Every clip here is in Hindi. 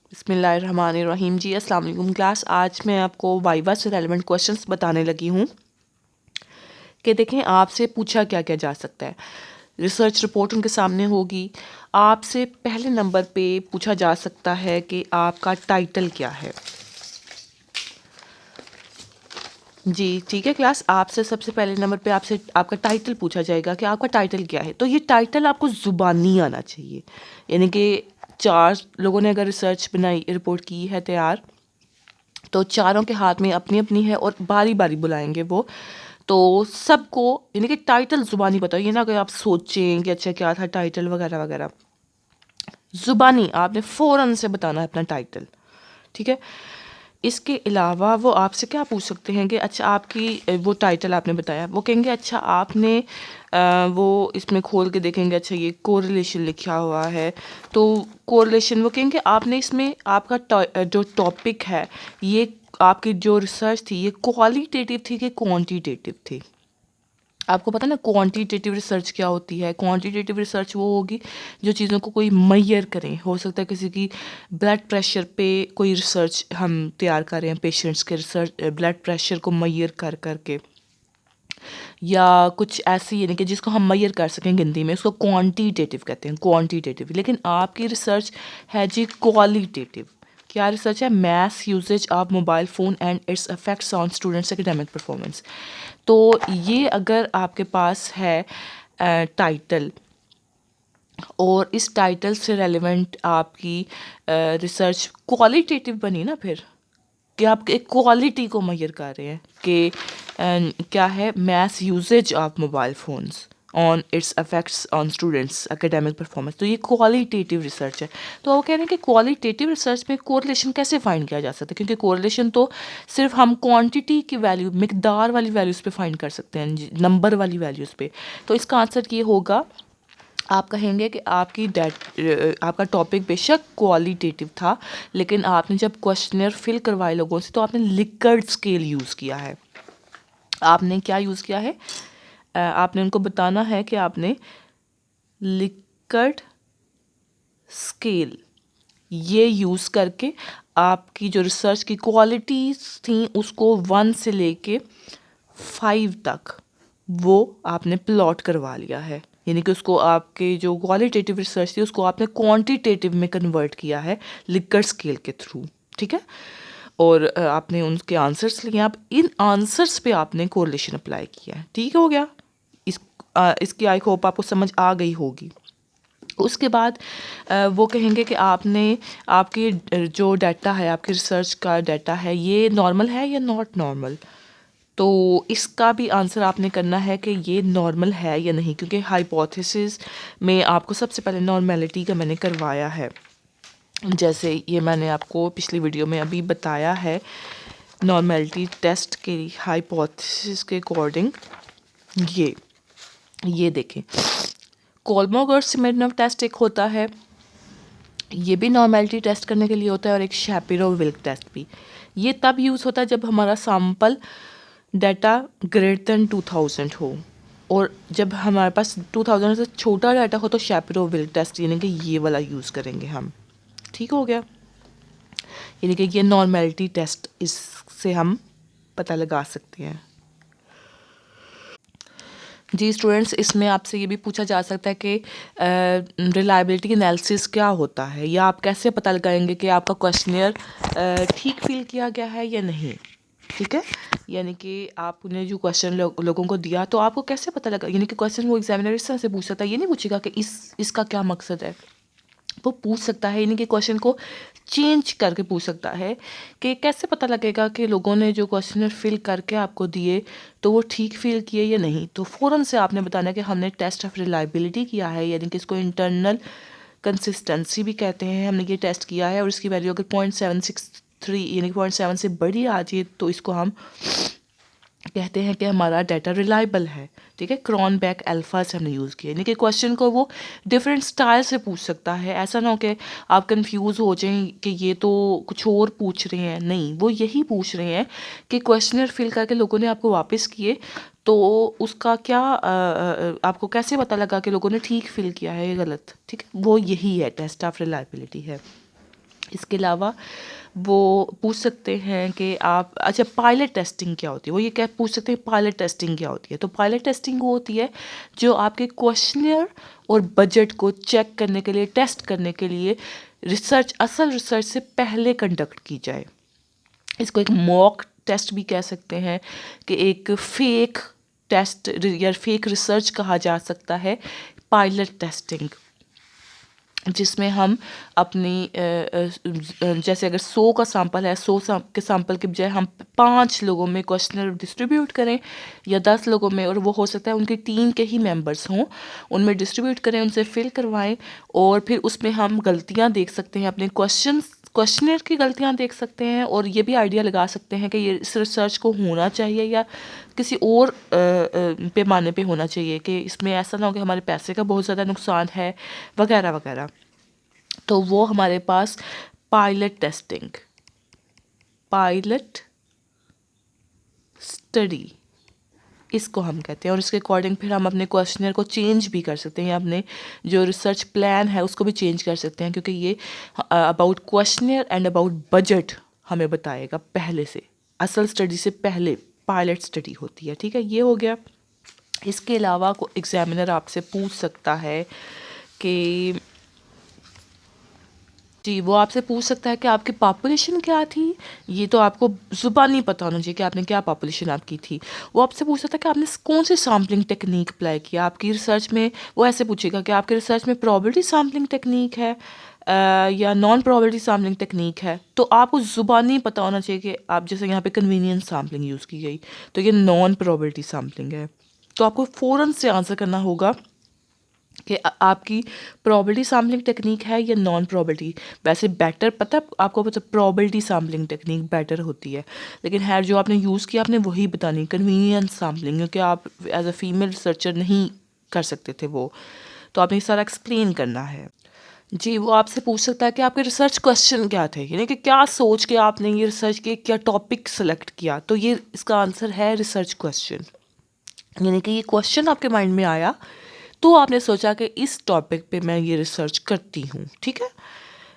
बिस्मिल्लाहिर्रहमानिर्रहीम। जी अस्सलाम वालेकुम क्लास। आज मैं आपको वाइवा से रेलेवेंट क्वेश्चंस बताने लगी हूँ कि देखें आपसे पूछा क्या क्या जा सकता है। रिसर्च रिपोर्ट उनके सामने होगी। आपसे पहले नंबर पे पूछा जा सकता है कि आपका टाइटल क्या है। जी ठीक है क्लास, आपसे सबसे पहले नंबर पे आपसे आपका टाइटल पूछा जाएगा कि आपका टाइटल क्या है। तो ये टाइटल आपको ज़ुबानी आना चाहिए, यानी कि 4 लोगों ने अगर रिसर्च बनाई रिपोर्ट की है तैयार, तो चारों के हाथ में अपनी अपनी है और बारी बारी बुलाएंगे वो। तो सबको यानी कि टाइटल ज़ुबानी बताओ, ये ना कि आप सोचें कि अच्छा क्या था टाइटल वगैरह वगैरह। ज़ुबानी आपने फ़ौरन से बताना है अपना टाइटल, ठीक है। इसके अलावा वो आपसे क्या पूछ सकते हैं कि अच्छा आपकी वो टाइटल आपने बताया, वो कहेंगे अच्छा आपने वो इसमें खोल के देखेंगे, अच्छा ये कोरिलेशन लिखा हुआ है, तो कोरिलेशन वो कहेंगे आपने इसमें आपका जो टॉपिक है, ये आपकी जो रिसर्च थी ये क्वालिटेटिव थी कि क्वांटिटेटिव थी। आपको पता ना क्वांटिटेटिव रिसर्च क्या होती है। क्वांटिटेटिव रिसर्च वो होगी जो चीज़ों को कोई मैयर करें। हो सकता है किसी की ब्लड प्रेशर पे कोई रिसर्च हम तैयार कर रहे हैं, पेशेंट्स के रिसर्च ब्लड प्रेशर को मैयर कर करके, या कुछ ऐसी यानी कि जिसको हम मैयर कर सकें गिनती में, उसको क्वांटिटेटिव कहते हैं, क्वांटिटेटिव। लेकिन आपकी रिसर्च है जी क्वालिटेटिव। क्या रिसर्च है? Mass usages of mobile phone and its affects on students academic performance. तो ये अगर आपके पास है टाइटल, और इस टाइटल से रेलेवेंट आपकी रिसर्च क्वालिटेटिव बनी ना, फिर कि आप एक क्वालिटी को मेजर कर रहे हैं कि क्या है, mass usages of mobile phones on its affects on students academic performance, तो ये क्वालिटेटिव रिसर्च है। तो वो कह रहे हैं कि क्वालिटेटिव रिसर्च में कोरिलेशन कैसे फाइंड किया जा सकता है, क्योंकि कोरिलेशन तो सिर्फ हम क्वांटिटी की वैल्यू, मिकदार वाली वैल्यूज़ पे फाइंड कर सकते हैं, नंबर वाली वैल्यूज़ पे। तो इसका आंसर ये होगा, आप कहेंगे कि आपका टॉपिक बेशक क्वालिटेटिव था, लेकिन आपने जब क्वेश्चनर फिल करवाए लोगों से तो आपने लिकर्ट स्केल यूज़ किया है। आपने क्या यूज़ किया है? आपने उनको बताना है कि आपने लिकर्ट स्केल ये यूज़ करके आपकी जो रिसर्च की क्वालिटीज़ थी उसको 1 से लेके 5 तक वो आपने प्लॉट करवा लिया है। यानी कि उसको आपके जो क्वालिटेटिव रिसर्च थी उसको आपने क्वांटिटेटिव में कन्वर्ट किया है लिकर्ट स्केल के थ्रू, ठीक है। और आपने उनके आंसर्स लिए, आप इन आंसर्स पे आपने कोरिलेशन अप्लाई किया है, ठीक हो गया। इस इसकी आई होप आपको समझ आ गई होगी। उसके बाद वो कहेंगे कि आपने आपकी जो डाटा है, आपकी रिसर्च का डाटा है, ये नॉर्मल है या नॉट नॉर्मल। तो इसका भी आंसर आपने करना है कि ये नॉर्मल है या नहीं, क्योंकि हाइपोथेसिस में आपको सबसे पहले नॉर्मेलिटी का मैंने करवाया है। जैसे ये मैंने आपको पिछली वीडियो में अभी बताया है, नॉर्मेलिटी टेस्ट के हाइपोथेसिस के अकॉर्डिंग ये देखें, कोलमोगर-सिमिनोव टेस्ट एक होता है, ये भी नॉर्मेलिटी टेस्ट करने के लिए होता है, और एक शैपिरो-विल्क टेस्ट भी। ये तब यूज़ होता है जब हमारा सैंपल डाटा ग्रेटर देन 2000 हो, और जब हमारे पास 2000 से छोटा डाटा हो तो शैपिरो-विल्क टेस्ट यानी कि ये वाला यूज़ करेंगे हम, ठीक हो गया। यानी कि ये नॉर्मेलिटी टेस्ट, इससे हम पता लगा सकते हैं। जी स्टूडेंट्स, इसमें आपसे ये भी पूछा जा सकता है कि रिलायबिलिटी एनालिसिस क्या होता है, या आप कैसे पता लगाएंगे कि आपका क्वेश्चनियर ठीक फिल किया गया है या नहीं, ठीक है। यानी कि आपने जो क्वेश्चन लोगों को दिया तो आपको कैसे पता लगा, यानी कि क्वेश्चन वो एग्जामिनर इस तरह से पूछ सकता है, ये नहीं पूछेगा कि इसका क्या मकसद है। वो पूछ सकता है, यानी कि क्वेश्चन को चेंज करके पूछ सकता है कि कैसे पता लगेगा कि लोगों ने जो क्वेश्चनर फिल करके आपको दिए तो वो ठीक फिल किए या नहीं। तो फ़ौरन से आपने बताना कि हमने टेस्ट ऑफ रिलायबिलिटी किया है, यानी कि इसको इंटरनल कंसिस्टेंसी भी कहते हैं। हमने ये टेस्ट किया है और इसकी वैल्यू अगर 0.763 यानी कि 0.7 से बड़ी आ जाए तो इसको हम कहते हैं कि हमारा डाटा रिलायबल है, ठीक है। क्रॉनबैक अल्फा से हमने यूज़ किया, यानी कि क्वेश्चन को वो डिफरेंट स्टाइल से पूछ सकता है। ऐसा ना हो कि आप कंफ्यूज हो जाएं कि ये तो कुछ और पूछ रहे हैं, नहीं, वो यही पूछ रहे हैं कि क्वेश्चनर फिल करके लोगों ने आपको वापस किए तो उसका क्या आपको कैसे पता लगा कि लोगों ने ठीक फिल किया है या गलत, ठीक है। वो यही है, टेस्ट ऑफ रिलायबिलिटी है। इसके अलावा वो पूछ सकते हैं कि आप अच्छा पायलट टेस्टिंग क्या होती है, वो ये क्या पूछ सकते हैं पायलट टेस्टिंग क्या होती है। तो पायलट टेस्टिंग वो होती है जो आपके क्वेश्चनियर और बजट को चेक करने के लिए, टेस्ट करने के लिए रिसर्च, असल रिसर्च से पहले कंडक्ट की जाए। इसको एक मॉक टेस्ट भी कह सकते हैं कि एक फेक टेस्ट या फेक रिसर्च कहा जा सकता है पायलट टेस्टिंग, जिसमें हम अपनी जैसे अगर 100 का सैंपल है, 100 के सैंपल के बजाय हम 5 लोगों में क्वेश्चनर डिस्ट्रीब्यूट करें या 10 लोगों में, और वो हो सकता है उनकी टीम के ही मेंबर्स हों, उनमें डिस्ट्रीब्यूट करें, उनसे फिल करवाएं, और फिर उसमें हम गलतियां देख सकते हैं, अपने क्वेश्चनर की गलतियां देख सकते हैं, और ये भी आइडिया लगा सकते हैं कि ये इस रिसर्च को होना चाहिए या किसी और पैमाने पे होना चाहिए, कि इसमें ऐसा ना हो कि हमारे पैसे का बहुत ज़्यादा नुकसान है वगैरह वगैरह। तो वो हमारे पास पायलट टेस्टिंग, पायलट स्टडी इसको हम कहते हैं, और इसके अकॉर्डिंग फिर हम अपने क्वेश्चनर को चेंज भी कर सकते हैं, या अपने जो रिसर्च प्लान है उसको भी चेंज कर सकते हैं, क्योंकि ये about questionnaire and about budget हमें बताएगा पहले से, असल स्टडी से पहले पायलट स्टडी होती है। ठीक है, ये हो गया। इसके अलावा को एग्जामिनर आपसे पूछ सकता है कि जी, वो आपसे पूछ सकता है कि आपकी पॉपुलेशन क्या थी। ये तो आपको ज़ुबानी पता होना चाहिए कि आपने क्या पॉपुलेशन आपकी थी। वो आपसे पूछ सकता है कि आपने कौन सी सैम्पलिंग टेक्नीक अप्लाई किया आपकी रिसर्च में। वो ऐसे पूछेगा कि आपके रिसर्च में प्रोबेबिलिटी सैम्पलिंग टेक्नीक है या नॉन प्रोबेबिलिटी सैम्पलिंग टेक्नीक है। तो आपको ज़ुबानी पता होना चाहिए कि आप जैसे यहाँ पे कन्वीनियंस सैम्पलिंग यूज़ की गई, तो ये नॉन प्रोबेबिलिटी सैम्पलिंग है। तो आपको फ़ौरन से आंसर करना होगा कि आपकी प्रोबेबिलिटी सैम्पलिंग टेक्निक है या नॉन प्रोबेबिलिटी। वैसे बेटर पता आपको पता प्रोबेबिलिटी सैम्पलिंग टेक्निक बेटर होती है, लेकिन है जो आपने यूज़ किया आपने वही बतानी, कन्वीनियंस सैम्पलिंग, क्योंकि आप एज अ फीमेल रिसर्चर नहीं कर सकते थे वो, तो आपने सारा एक्सप्लेन करना है। जी, वो आपसे पूछ सकता है कि आपके रिसर्च क्वेश्चन क्या थे, यानी कि क्या सोच के आपने ये रिसर्च के क्या टॉपिक सेलेक्ट किया। तो ये इसका आंसर है रिसर्च क्वेश्चन, यानी कि ये क्वेश्चन आपके माइंड में आया तो आपने सोचा कि इस टॉपिक पे मैं ये रिसर्च करती हूँ। ठीक है,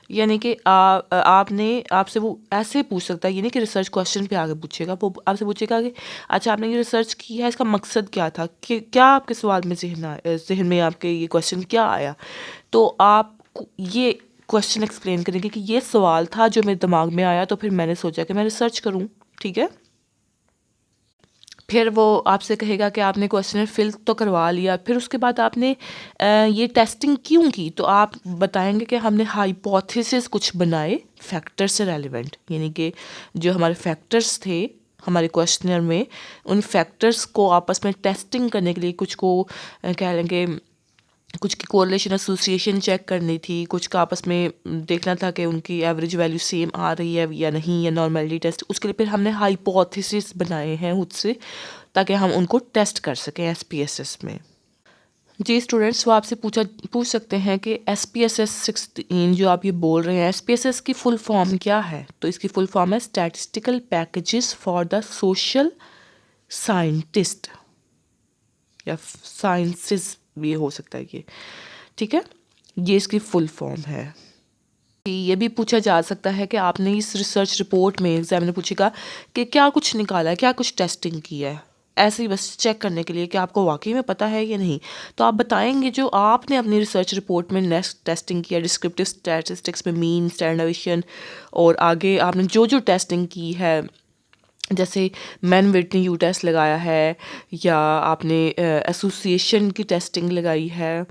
यानी कि आपने आपसे वो ऐसे पूछ सकता है, यानी कि रिसर्च क्वेश्चन पे आगे पूछेगा, वो आपसे पूछेगा कि अच्छा आपने ये रिसर्च की है, इसका मकसद क्या था, कि क्या आपके सवाल में जहन में आपके ये क्वेश्चन क्या आया। तो आप ये क्वेश्चन एक्सप्लेन करेंगे कि ये सवाल था जो मेरे दिमाग में आया, तो फिर मैंने सोचा कि मैं रिसर्च करूँ। ठीक है, फिर वो आपसे कहेगा कि आपने क्वेश्चनर फिल तो करवा लिया, फिर उसके बाद आपने ये टेस्टिंग क्यों की। तो आप बताएंगे कि हमने हाइपोथेसिस कुछ बनाए फैक्टर्स से रेलिवेंट, यानी कि जो हमारे फैक्टर्स थे हमारे क्वेश्चनर में, उन फैक्टर्स को आपस में टेस्टिंग करने के लिए कुछ को कह लेंगे, कुछ की कोरिलेशन एसोसिएशन चेक करनी थी, कुछ का आपस में देखना था कि उनकी एवरेज वैल्यू सेम आ रही है या नहीं, या नॉर्मलिटी टेस्ट। उसके लिए फिर हमने हाइपोथेसिस बनाए हैं खुद से, ताकि हम उनको टेस्ट कर सकें एसपीएसएस में। जी स्टूडेंट्स, वो आपसे पूछ सकते हैं कि एसपीएसएस 16 जो आप ये बोल रहे हैं, एसपीएसएस की फुल फॉर्म क्या है। तो इसकी फुल फॉर्म है statistical packages for the social scientist, या साइंसिस भी हो सकता है ये। ठीक है, ये इसकी फुल फॉर्म है। ये भी पूछा जा सकता है कि आपने इस रिसर्च रिपोर्ट में, एग्जामिनर पूछेगा कि क्या कुछ निकाला है, क्या कुछ टेस्टिंग की है, ऐसे ही बस चेक करने के लिए कि आपको वाकई में पता है या नहीं। तो आप बताएंगे जो आपने अपनी रिसर्च रिपोर्ट में नेक्स्ट टेस्टिंग किया, डिस्क्रिप्टिव स्टैटिस्टिक्स में मीन, स्टैंडर्ड डेविएशन, और आगे आपने जो जो टेस्टिंग की है, जैसे मैन विटनी यू टेस्ट लगाया है, या आपने एसोसिएशन की टेस्टिंग लगाई है,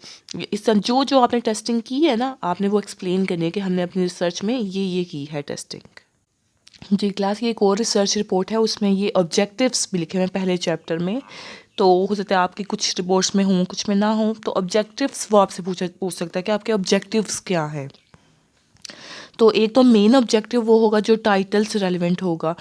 इस तरह जो जो आपने टेस्टिंग की है ना, आपने वो एक्सप्लेन करनी है कि हमने अपनी रिसर्च में ये की है टेस्टिंग। जी क्लास, ये एक और रिसर्च रिपोर्ट है, उसमें ये ऑब्जेक्टिव्स भी लिखे हुए हैं पहले चैप्टर में। तो हो सकता है आपकी कुछ रिपोर्ट्स में हों, कुछ में ना हों। तो ऑब्जेक्टिव्स वो आपसे पूछ सकता है कि आपके ऑब्जेक्टिव्स क्या हैं। तो एक तो मेन ऑब्जेक्टिव वो होगा जो टाइटल से रेलिवेंट होगा,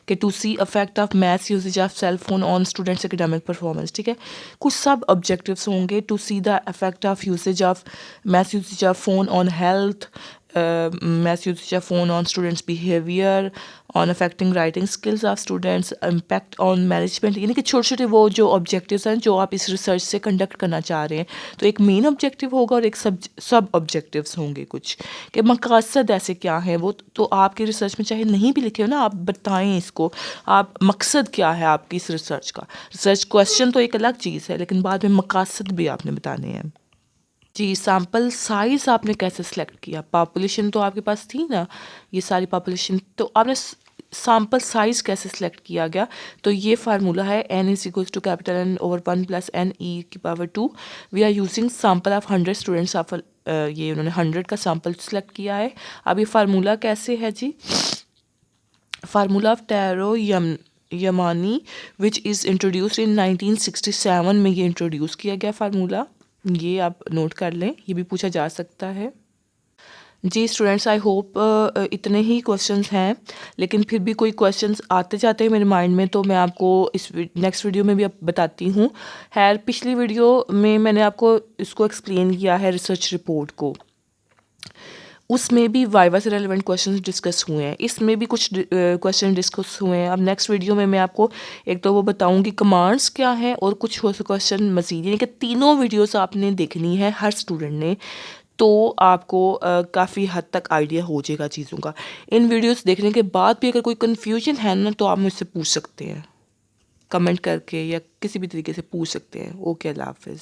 कि to see effect of maths usage of cell phone on students academic performance. ठीक है, कुछ सब ऑब्जेक्टिव्स होंगे, to see the effect of usage of maths usage of phone on health, mass usage of phone on students' behavior, on affecting writing skills of students, impact on management, यानी कि छोटे छोटे वो जो ऑब्जेक्टिव्स हैं जो आप इस रिसर्च से कंडक्ट करना चाह रहे हैं। तो एक मेन ऑब्जेक्टिव होगा और एक सब ऑब्जेक्टिव्स होंगे कुछ, कि मकसद ऐसे क्या हैं वो तो आपकी रिसर्च में चाहे नहीं भी लिखे हो ना, आप बताएं इसको, आप मकसद क्या है आपकी इस रिसर्च का। रिसर्च क्वेश्चन तो एक अलग चीज़ है, लेकिन बाद में मकसद भी आपने बताने हैं। जी, सैंपल साइज़ आपने कैसे सिलेक्ट किया? पॉपुलेशन तो आपके पास थी ना, ये सारी पॉपुलेशन, तो आपने सैंपल साइज़ कैसे सिलेक्ट किया गया? तो ये फार्मूला है n=N over 1 + n e⁻²। We are using sample of 100 students of ये उन्होंने 100 का सैंपल सिलेक्ट किया है। अब ये फार्मूला कैसे है जी? Formula of Taro Yamane which is introduced in 1967 में ये इंट्रोड्यूस किया गया फार्मूला। ये आप नोट कर लें, ये भी पूछा जा सकता है। जी स्टूडेंट्स, आई होप इतने ही क्वेश्चंस हैं, लेकिन फिर भी कोई क्वेश्चंस आते जाते हैं मेरे माइंड में, तो मैं आपको इस नेक्स्ट वीडियो में भी अब बताती हूँ। खैर, पिछली वीडियो में मैंने आपको इसको एक्सप्लेन किया है, रिसर्च रिपोर्ट को, उसमें भी वाइवा से रेलिवेंट क्वेश्चंस डिस्कस हुए हैं, इसमें भी कुछ क्वेश्चन डिस्कस हुए हैं। अब नेक्स्ट वीडियो में मैं आपको एक तो वो बताऊंगी कमांड्स क्या हैं, और कुछ हो क्वेश्चन मजीद, यानी कि तीनों वीडियोस आपने देखनी है हर स्टूडेंट ने, तो आपको काफ़ी हद तक आइडिया हो जाएगा चीज़ों का। इन वीडियोस देखने के बाद भी अगर कोई कन्फ्यूजन है ना, तो आप मुझसे पूछ सकते हैं कमेंट करके, या किसी भी तरीके से पूछ सकते हैं। ओके, अल्लाह हाफिज़।